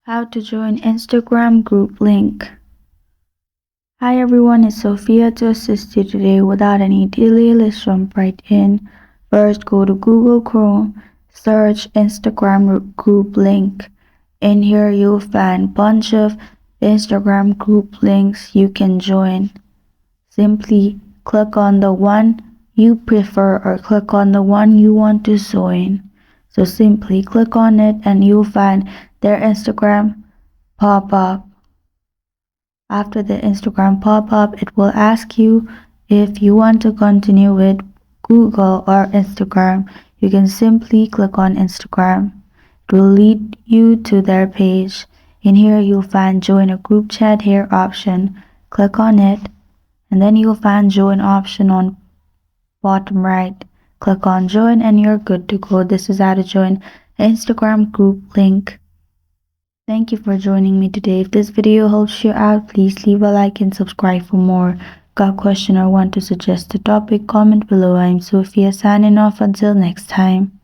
How to join Instagram group link. Hi everyone, it's Sophia to assist you today. Without any delay, let's jump right in. First, go to Google Chrome, search Instagram group link. In here, you'll find bunch of Instagram group links you can join. Simply click on the one you prefer or click on the one you want to join. So simply click on it and you'll find their Instagram pop up. After the Instagram pop-up, it will ask you if you want to continue with Google or Instagram. You can simply click on Instagram. It will lead you to their page. In here, you'll find join a group chat here option. Click on it, and then you'll find join option on bottom right. Click on join and you're good to go. This is how to join Instagram group link. Thank you for joining me today. If this video helps you out, please leave a like and subscribe for more. Got a question or want to suggest a topic? Comment below. I'm Sophia signing off until next time.